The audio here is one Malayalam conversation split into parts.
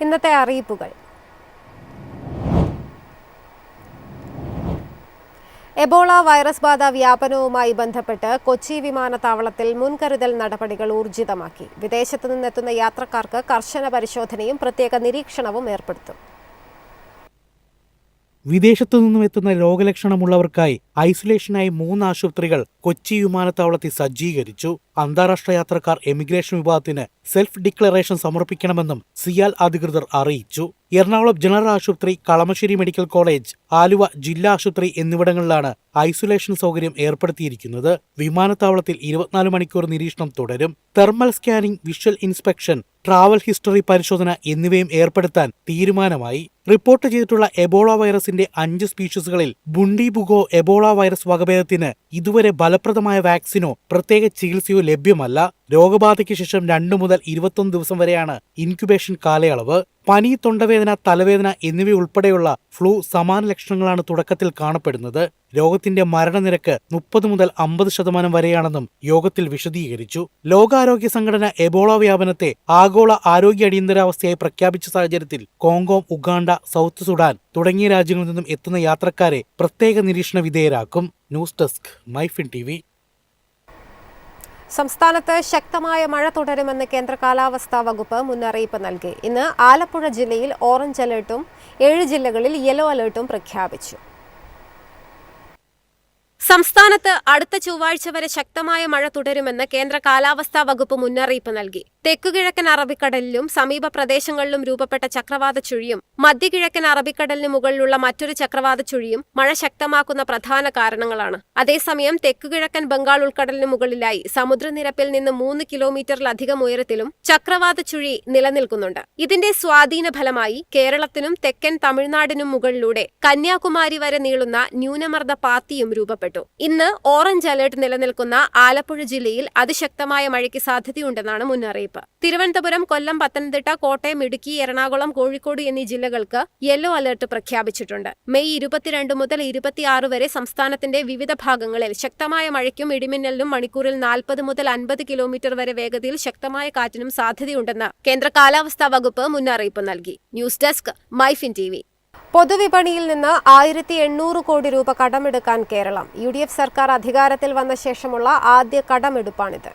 ഇന്നത്തെ അറിയിപ്പുകൾ. എബോള വൈറസ് ബാധ വ്യാപനവുമായി ബന്ധപ്പെട്ട് കൊച്ചി വിമാനത്താവളത്തിൽ മുൻകരുതൽ നടപടികൾ ഊർജിതമാക്കി. വിദേശത്തു നിന്നെത്തുന്ന യാത്രക്കാർക്ക് കർശന പരിശോധനയും പ്രത്യേക നിരീക്ഷണവും ഏർപ്പെടുത്തും. വിദേശത്തു നിന്നും എത്തുന്ന രോഗലക്ഷണമുള്ളവർക്കായി ഐസൊലേഷനായി 3 ആശുപത്രികൾ കൊച്ചി വിമാനത്താവളത്തിൽ സജ്ജീകരിച്ചു. അന്താരാഷ്ട്ര യാത്രക്കാർ എമിഗ്രേഷൻ വിഭാഗത്തിന് സെൽഫ് ഡിക്ലറേഷൻ സമർപ്പിക്കണമെന്നും സിയാൽ അധികൃതർ അറിയിച്ചു. എറണാകുളം ജനറൽ ആശുപത്രി, കളമശ്ശേരി മെഡിക്കൽ കോളേജ്, ആലുവ ജില്ലാ ആശുപത്രി എന്നിവിടങ്ങളിലാണ് ഐസൊലേഷൻ സൗകര്യം ഏർപ്പെടുത്തിയിരിക്കുന്നത്. വിമാനത്താവളത്തിൽ 24 മണിക്കൂർ നിരീക്ഷണം തുടരും. Thermal scanning, visual inspection, travel history പരിശോധന എന്നിവയും ഏർപ്പെടുത്താൻ തീരുമാനമായി. റിപ്പോർട്ട് ചെയ്തിട്ടുള്ള എബോള വൈറസിന്റെ 5 സ്പീഷീസുകളിൽ ബുണ്ടിബുഗോ എബോള വൈറസ് വകഭേദത്തിന് ഇതുവരെ ഫലപ്രദമായ വാക്സിനോ പ്രത്യേക ചികിത്സയോ ലഭ്യമല്ല. രോഗബാധയ്ക്ക് ശേഷം 2 മുതൽ 21 ദിവസം വരെയാണ് ഇൻക്യുബേഷൻ കാലയളവ്. പനി, തൊണ്ടവേദന, തലവേദന എന്നിവയുൾപ്പെടെയുള്ള ഫ്ലൂ സമാന ലക്ഷണങ്ങളാണ് തുടക്കത്തിൽ കാണപ്പെടുന്നത്. രോഗത്തിന്റെ മരണനിരക്ക് 30 മുതൽ 50% വരെയാണെന്നും യോഗത്തിൽ വിശദീകരിച്ചു. ലോകാരോഗ്യ സംഘടന എബോള വ്യാപനത്തെ ആഗോള ആരോഗ്യ അടിയന്തരാവസ്ഥയായി പ്രഖ്യാപിച്ച സാഹചര്യത്തിൽ കോങ്കോ, ഉഗാണ്ട, സൗത്ത് സുഡാൻ തുടങ്ങിയ രാജ്യങ്ങളിൽ നിന്നും എത്തുന്ന യാത്രക്കാരെ പ്രത്യേക നിരീക്ഷണ വിധേയരാക്കും. News desk, MyFin TV. സംസ്ഥാനത്ത് ശക്തമായ മഴ തുടരുമെന്ന് കേന്ദ്ര കാലാവസ്ഥാ വകുപ്പ് മുന്നറിയിപ്പ് നൽകി. ഇന്ന് ആലപ്പുഴ ജില്ലയിൽ ഓറഞ്ച് അലർട്ടും 7 ജില്ലകളിൽ യെല്ലോ അലർട്ടും പ്രഖ്യാപിച്ചു. സംസ്ഥാനത്ത് അടുത്ത ചൊവ്വാഴ്ച വരെ ശക്തമായ മഴ തുടരുമെന്ന് കേന്ദ്ര കാലാവസ്ഥാ വകുപ്പ് മുന്നറിയിപ്പ് നൽകി. തെക്കുകിഴക്കൻ അറബിക്കടലിലും സമീപ പ്രദേശങ്ങളിലും രൂപപ്പെട്ട ചക്രവാത ചുഴിയും മധ്യകിഴക്കൻ അറബിക്കടലിന് മുകളിലുള്ള മറ്റൊരു ചക്രവാത ചുഴിയും മഴ ശക്തമാക്കുന്ന പ്രധാന കാരണങ്ങളാണ്. അതേസമയം തെക്കുകിഴക്കൻ ബംഗാൾ ഉൾക്കടലിന് മുകളിലായി സമുദ്രനിരപ്പിൽ നിന്ന് 3 കിലോമീറ്ററിലധികം ഉയരത്തിലും ചക്രവാത ചുഴി നിലനിൽക്കുന്നുണ്ട്. ഇതിന്റെ സ്വാധീന ഫലമായി കേരളത്തിനും തെക്കൻ തമിഴ്നാടിനും മുകളിലൂടെ കന്യാകുമാരി വരെ നീളുന്ന ന്യൂനമർദ്ദ പാത്തിയും രൂപപ്പെട്ടു. ഇന്ന് ഓറഞ്ച് അലർട്ട് നിലനിൽക്കുന്ന ആലപ്പുഴ ജില്ലയിൽ അതിശക്തമായ മഴയ്ക്ക് സാധ്യതയുണ്ടെന്നാണ് മുന്നറിയിപ്പ്. തിരുവനന്തപുരം, കൊല്ലം, പത്തനംതിട്ട, കോട്ടയം, ഇടുക്കി, എറണാകുളം, കോഴിക്കോട് എന്നീ ജില്ലകൾക്ക് യെല്ലോ അലർട്ട് പ്രഖ്യാപിച്ചിട്ടുണ്ട്. മെയ് 22 മുതൽ 26 വരെ സംസ്ഥാനത്തിന്റെ വിവിധ ഭാഗങ്ങളിൽ ശക്തമായ മഴയ്ക്കും ഇടിമിന്നലിനും മണിക്കൂറിൽ 40 മുതൽ 50 കിലോമീറ്റർ വരെ വേഗതയിൽ ശക്തമായ കാറ്റിനും സാധ്യതയുണ്ടെന്ന് കേന്ദ്ര കാലാവസ്ഥാ വകുപ്പ് മുന്നറിയിപ്പ് നൽകി. News desk, MyFin TV. പൊതുവിപണിയിൽ നിന്ന് 1800 കോടി രൂപ കടമെടുക്കാൻ കേരളം. UDF സർക്കാർ അധികാരത്തിൽ വന്ന ശേഷമുള്ള ആദ്യ കടമെടുപ്പാണിത്.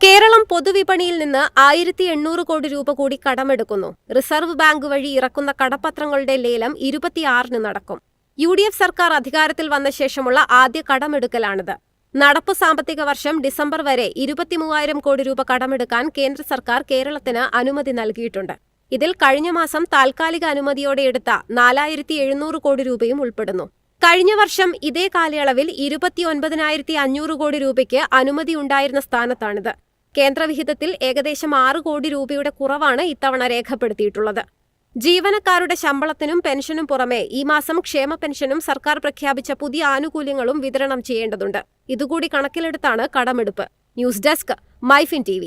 കേരളം പൊതുവിപണിയിൽ നിന്ന് 1800 കോടി രൂപ കൂടി കടമെടുക്കുന്നു. റിസർവ് ബാങ്ക് വഴി ഇറക്കുന്ന കടപ്പത്രങ്ങളുടെ ലേലം 26-ന് നടക്കും. UDF സർക്കാർ അധികാരത്തിൽ വന്ന ശേഷമുള്ള ആദ്യ കടമെടുക്കലാണിത്. നടപ്പു സാമ്പത്തിക വർഷം ഡിസംബർ വരെ 23,000 കോടി രൂപ കടമെടുക്കാൻ കേന്ദ്ര സർക്കാർ കേരളത്തിന് അനുമതി നൽകിയിട്ടുണ്ട്. ഇതിൽ കഴിഞ്ഞ മാസം താൽക്കാലിക അനുമതിയോടെ എടുത്ത 4,700 കോടി രൂപയും ഉൾപ്പെടുന്നു. കഴിഞ്ഞ വർഷം ഇതേ കാലയളവിൽ 29,500 കോടി രൂപയ്ക്ക് അനുമതിയുണ്ടായിരുന്ന സ്ഥാനത്താണിത്. കേന്ദ്രവിഹിതത്തിൽ ഏകദേശം 6 കോടി രൂപയുടെ കുറവാണ് ഇത്തവണ രേഖപ്പെടുത്തിയിട്ടുള്ളത്. ജീവനക്കാരുടെ ശമ്പളത്തിനും പെൻഷനും പുറമെ ഈ മാസം ക്ഷേമ പെൻഷനും സർക്കാർ പ്രഖ്യാപിച്ച പുതിയ ആനുകൂല്യങ്ങളും വിതരണം ചെയ്യേണ്ടതുണ്ട്. ഇതുകൂടി കണക്കിലെടുത്താണ് കടമെടുപ്പ്. News desk, MyFin TV.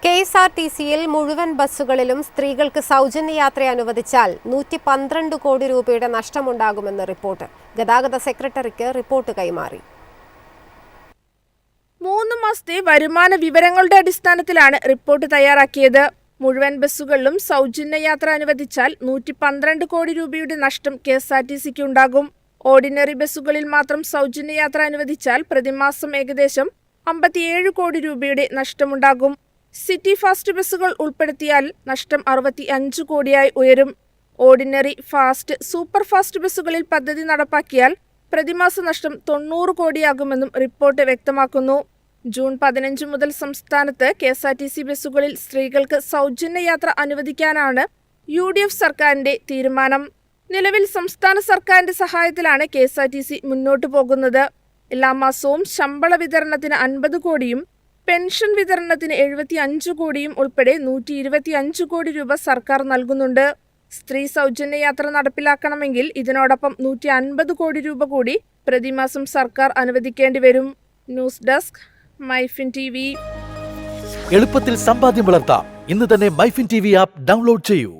KSRTCയിൽ മുഴുവൻ ബസ്സുകളിലും സ്ത്രീകൾക്ക് സൗജന്യ യാത്ര അനുവദിച്ചാൽ 112 കോടി രൂപയുടെ നഷ്ടമുണ്ടാകുമെന്ന് റിപ്പോർട്ട്. ഗതാഗത സെക്രട്ടറിക്ക് റിപ്പോർട്ട് കൈമാറി. 3 മാസത്തെ വരുമാന വിവരങ്ങളുടെ അടിസ്ഥാനത്തിലാണ് റിപ്പോർട്ട് തയ്യാറാക്കിയത്. മുഴുവൻ ബസ്സുകളിലും സൗജന്യ യാത്ര അനുവദിച്ചാൽ 112 കോടി രൂപയുടെ നഷ്ടം KSRTCക്ക് ഉണ്ടാകും. ഓർഡിനറി ബസ്സുകളിൽ മാത്രം സൗജന്യ യാത്ര അനുവദിച്ചാൽ പ്രതിമാസം ഏകദേശം 57 കോടി രൂപയുടെ നഷ്ടമുണ്ടാകും. സിറ്റി ഫാസ്റ്റ് ബസ്സുകൾ ഉൾപ്പെടുത്തിയാൽ നഷ്ടം 65 കോടിയായി ഉയരും. ഓർഡിനറി, ഫാസ്റ്റ്, സൂപ്പർ ഫാസ്റ്റ് ബസ്സുകളിൽ പദ്ധതി നടപ്പാക്കിയാൽ പ്രതിമാസ നഷ്ടം 90 കോടിയാകുമെന്നും റിപ്പോർട്ട് വ്യക്തമാക്കുന്നു. ജൂൺ 15 മുതൽ സംസ്ഥാനത്ത് KSRTC ബസ്സുകളിൽ സ്ത്രീകൾക്ക് സൗജന്യ യാത്ര അനുവദിക്കാനാണ് UDF സർക്കാരിന്റെ തീരുമാനം. നിലവിൽ സംസ്ഥാന സർക്കാരിന്റെ സഹായത്തിലാണ് KSRTC മുന്നോട്ടു പോകുന്നത്. എല്ലാ മാസവും ശമ്പള വിതരണത്തിന് 50 കോടിയും പെൻഷൻ വിതരണത്തിന് 75 കോടിയും ഉൾപ്പെടെ 125 കോടി രൂപ സർക്കാർ നൽകുന്നുണ്ട്. സ്ത്രീ സൗജന്യ യാത്ര നടപ്പിലാക്കണമെങ്കിൽ ഇതിനോടൊപ്പം 150 കോടി രൂപ കൂടി പ്രതിമാസം സർക്കാർ അനുവദിക്കേണ്ടി വരും. News desk, MyFin TV. എളുപ്പത്തിൽ സമ്പാദ്യം വളർത്താം. ഇന്ന് തന്നെ മൈഫിൻ TV ആപ്പ് ഡൗൺലോഡ് ചെയ്യൂ.